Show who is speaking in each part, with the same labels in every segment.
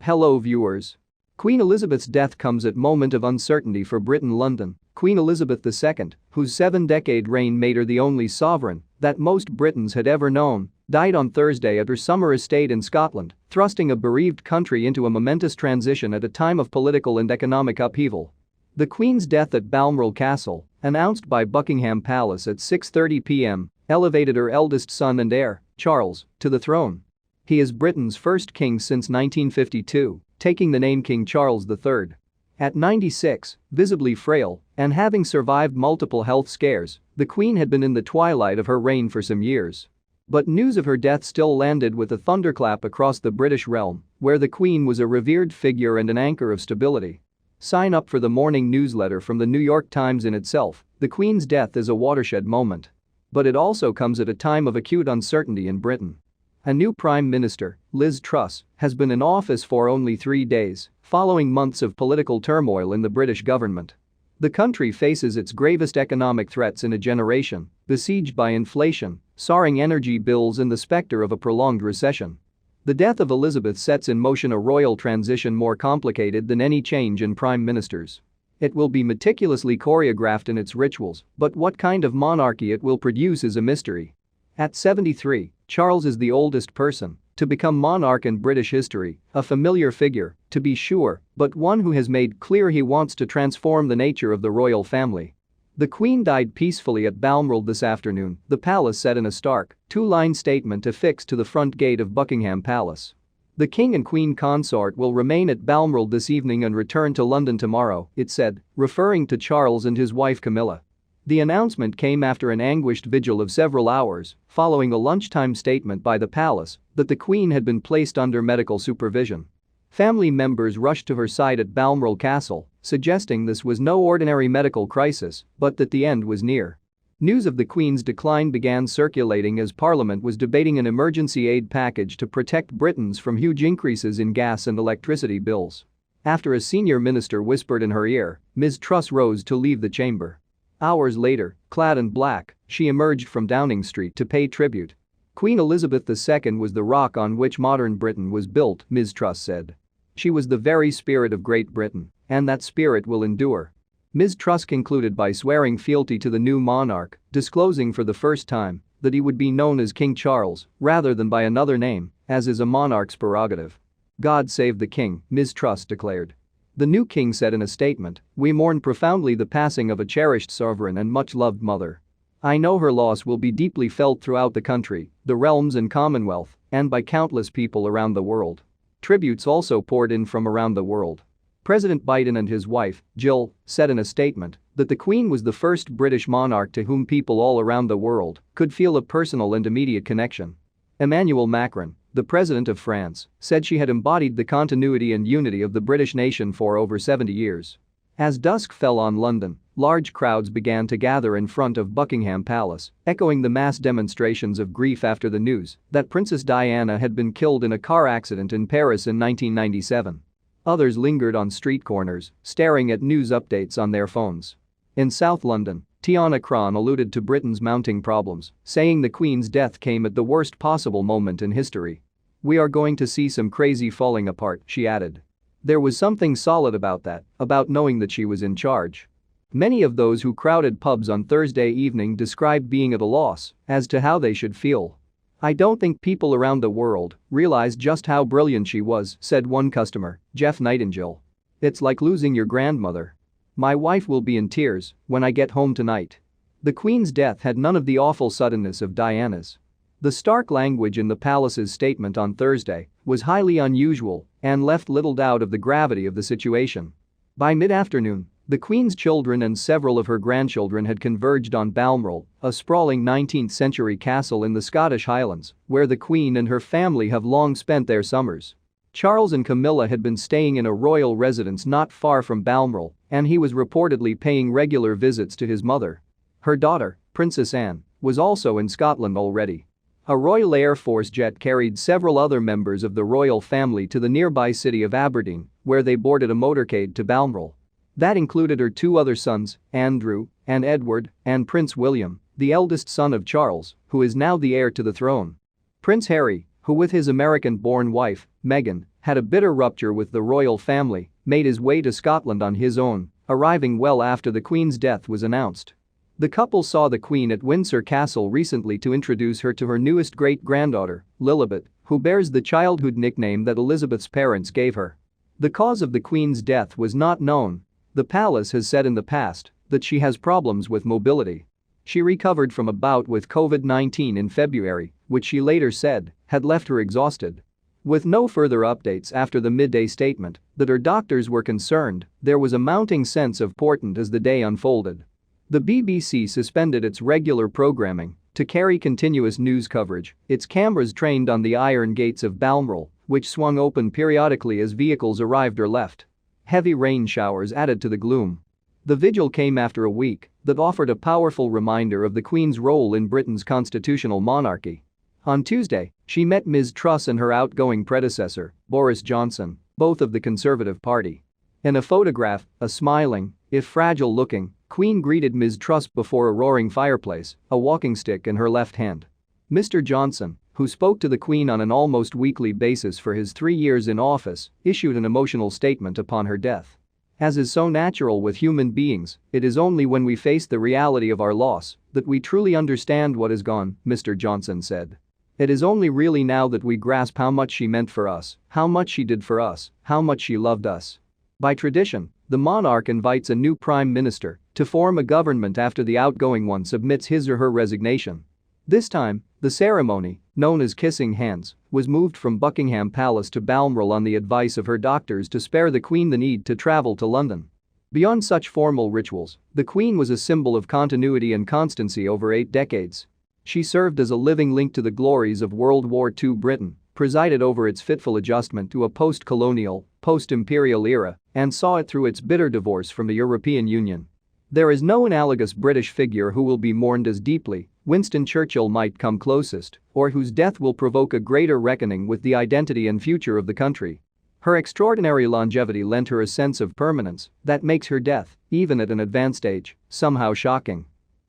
Speaker 1: Hello viewers. Queen Elizabeth's death comes at moment of uncertainty for Britain. London. Queen Elizabeth II, whose 7-decade reign made her the only sovereign that most Britons had ever known, died on Thursday at her summer estate in Scotland, thrusting a bereaved country into a momentous transition at a time of political and economic upheaval. The Queen's death at Balmoral Castle, announced by Buckingham Palace at 6:30 p.m., elevated her eldest son and heir, Charles, to the throne. He is Britain's first king since 1952, taking the name King Charles III. At 96, visibly frail, and having survived multiple health scares, the Queen had been in the twilight of her reign for some years. But news of her death still landed with a thunderclap across the British realm, where the Queen was a revered figure and an anchor of stability. Sign up for the morning newsletter from the New York Times. In itself, the Queen's death is a watershed moment. But it also comes at a time of acute uncertainty in Britain. A new Prime Minister, Liz Truss, has been in office for only 3 days, following months of political turmoil in the British government. The country faces its gravest economic threats in a generation, besieged by inflation, soaring energy bills and the specter of a prolonged recession. The death of Elizabeth sets in motion a royal transition more complicated than any change in prime ministers. It will be meticulously choreographed in its rituals, but what kind of monarchy it will produce is a mystery. At 73, Charles is the oldest person to become monarch in British history, a familiar figure, to be sure, but one who has made clear he wants to transform the nature of the royal family. The Queen died peacefully at Balmoral this afternoon, the palace said in a stark, 2-line statement affixed to the front gate of Buckingham Palace. The King and Queen consort will remain at Balmoral this evening and return to London tomorrow, it said, referring to Charles and his wife Camilla. The announcement came after an anguished vigil of several hours, following a lunchtime statement by the palace that the Queen had been placed under medical supervision. Family members rushed to her side at Balmoral Castle, suggesting this was no ordinary medical crisis, but that the end was near. News of the Queen's decline began circulating as Parliament was debating an emergency aid package to protect Britons from huge increases in gas and electricity bills. After a senior minister whispered in her ear, Ms. Truss rose to leave the chamber. Hours later, clad in black, she emerged from Downing Street to pay tribute. Queen Elizabeth II was the rock on which modern Britain was built, Ms. Truss said. She was the very spirit of Great Britain, and that spirit will endure. Ms. Truss concluded by swearing fealty to the new monarch, disclosing for the first time that he would be known as King Charles rather than by another name, as is a monarch's prerogative. God save the king, Ms. Truss declared. The new king said in a statement, "We mourn profoundly the passing of a cherished sovereign and much-loved mother. I know her loss will be deeply felt throughout the country, the realms and Commonwealth, and by countless people around the world." Tributes also poured in from around the world. President Biden and his wife, Jill, said in a statement that the Queen was the first British monarch to whom people all around the world could feel a personal and immediate connection. Emmanuel Macron, the president of France, said she had embodied the continuity and unity of the British nation for over 70 years. As dusk fell on London, large crowds began to gather in front of Buckingham Palace, echoing the mass demonstrations of grief after the news that Princess Diana had been killed in a car accident in Paris in 1997. Others lingered on street corners, staring at news updates on their phones. In South London, Tiana Cron alluded to Britain's mounting problems, saying the Queen's death came at the worst possible moment in history. "We are going to see some crazy falling apart," she added. There was something solid about that, about knowing that she was in charge. Many of those who crowded pubs on Thursday evening described being at a loss as to how they should feel. "I don't think people around the world realize just how brilliant she was," said one customer, Jeff Nightingale. "It's like losing your grandmother. My wife will be in tears when I get home tonight." The Queen's death had none of the awful suddenness of Diana's. The stark language in the palace's statement on Thursday was highly unusual and left little doubt of the gravity of the situation. By mid-afternoon, the Queen's children and several of her grandchildren had converged on Balmoral, a sprawling 19th-century castle in the Scottish Highlands, where the Queen and her family have long spent their summers. Charles and Camilla had been staying in a royal residence not far from Balmoral, and he was reportedly paying regular visits to his mother. Her daughter, Princess Anne, was also in Scotland already. A Royal Air Force jet carried several other members of the royal family to the nearby city of Aberdeen, where they boarded a motorcade to Balmoral. That included her 2 other sons, Andrew and Edward, and Prince William, the eldest son of Charles, who is now the heir to the throne. Prince Harry, who with his American-born wife, Meghan, had a bitter rupture with the royal family, made his way to Scotland on his own, arriving well after the Queen's death was announced. The couple saw the Queen at Windsor Castle recently to introduce her to her newest great-granddaughter, Lilibet, who bears the childhood nickname that Elizabeth's parents gave her. The cause of the Queen's death was not known. The palace has said in the past that she has problems with mobility. She recovered from a bout with COVID-19 in February, which she later said had left her exhausted. With no further updates after the midday statement that her doctors were concerned, there was a mounting sense of portent as the day unfolded. The BBC suspended its regular programming to carry continuous news coverage, its cameras trained on the iron gates of Balmoral, which swung open periodically as vehicles arrived or left. Heavy rain showers added to the gloom. The vigil came after a week that offered a powerful reminder of the Queen's role in Britain's constitutional monarchy. On Tuesday, she met Ms. Truss and her outgoing predecessor, Boris Johnson, both of the Conservative Party. In a photograph, a smiling, if fragile-looking, Queen greeted Ms. Truss before a roaring fireplace, a walking stick in her left hand. Mr. Johnson, who spoke to the Queen on an almost weekly basis for his 3 years in office, issued an emotional statement upon her death. As is so natural with human beings, it is only when we face the reality of our loss that we truly understand what is gone, Mr. Johnson said. It is only really now that we grasp how much she meant for us, how much she did for us, how much she loved us. By tradition, the monarch invites a new prime minister to form a government after the outgoing one submits his or her resignation. This time, the ceremony, known as kissing hands, was moved from Buckingham Palace to Balmoral on the advice of her doctors to spare the Queen the need to travel to London. Beyond such formal rituals, the Queen was a symbol of continuity and constancy over 8 decades. She served as a living link to the glories of World War II Britain, presided over its fitful adjustment to a post-colonial, post-imperial era, and saw it through its bitter divorce from the European Union. There is no analogous British figure who will be mourned as deeply. Winston Churchill might come closest, or whose death will provoke a greater reckoning with the identity and future of the country. Her extraordinary longevity lent her a sense of permanence that makes her death, even at an advanced age, somehow shocking.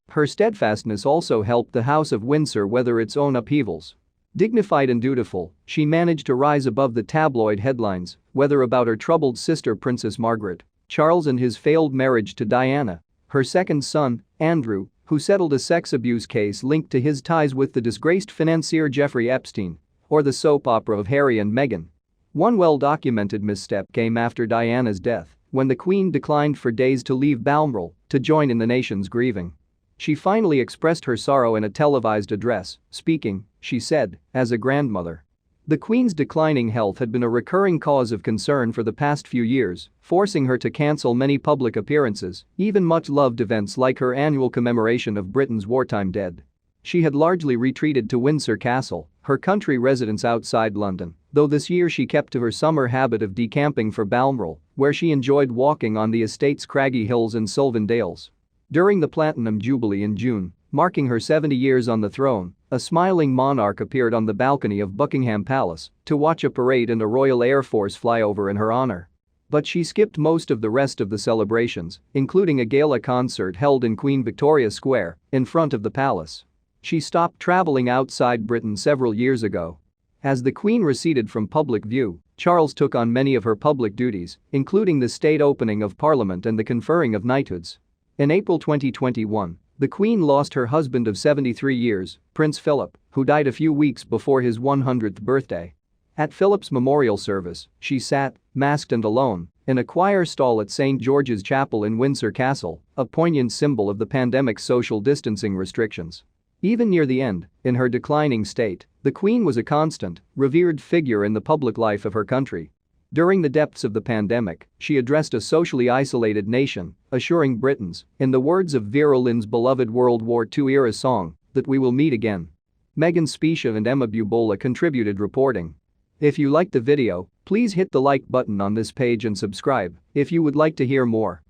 Speaker 1: Her steadfastness also helped the House of Windsor weather its own upheavals. Dignified and dutiful, she managed to rise above the tabloid headlines, whether about her troubled sister Princess Margaret, Charles and his failed marriage to Diana, her second son, Andrew, who settled a sex abuse case linked to his ties with the disgraced financier Jeffrey Epstein, or the soap opera of Harry and Meghan. One well-documented misstep came after Diana's death, when the Queen declined for days to leave Balmoral to join in the nation's grieving. She finally expressed her sorrow in a televised address, speaking, she said, as a grandmother. The Queen's declining health had been a recurring cause of concern for the past few years, forcing her to cancel many public appearances, even much-loved events like her annual commemoration of Britain's wartime dead. She had largely retreated to Windsor Castle, her country residence outside London, though this year she kept to her summer habit of decamping for Balmoral, where she enjoyed walking on the estate's craggy hills and sylvan dales. During the Platinum Jubilee in June, marking her 70 years on the throne, a smiling monarch appeared on the balcony of Buckingham Palace to watch a parade and a Royal Air Force flyover in her honor. But she skipped most of the rest of the celebrations, including a gala concert held in Queen Victoria Square, in front of the palace. She stopped traveling outside Britain several years ago. As the Queen receded from public view, Charles took on many of her public duties, including the state opening of Parliament and the conferring of knighthoods. In April 2021, the Queen lost her husband of 73 years, Prince Philip, who died a few weeks before his 100th birthday. At Philip's memorial service, she sat, masked and alone, in a choir stall at St. George's Chapel in Windsor Castle, a poignant symbol of the pandemic's social distancing restrictions. Even near the end, in her declining state, the Queen was a constant, revered figure in the public life of her country. During the depths of the pandemic, she addressed a socially isolated nation, assuring Britons, in the words of Vera Lynn's beloved World War II-era song, that we will meet again. Megan Specia and Emma Bubola contributed reporting. If you liked the video, please hit the like button on this page and subscribe if you would like to hear more.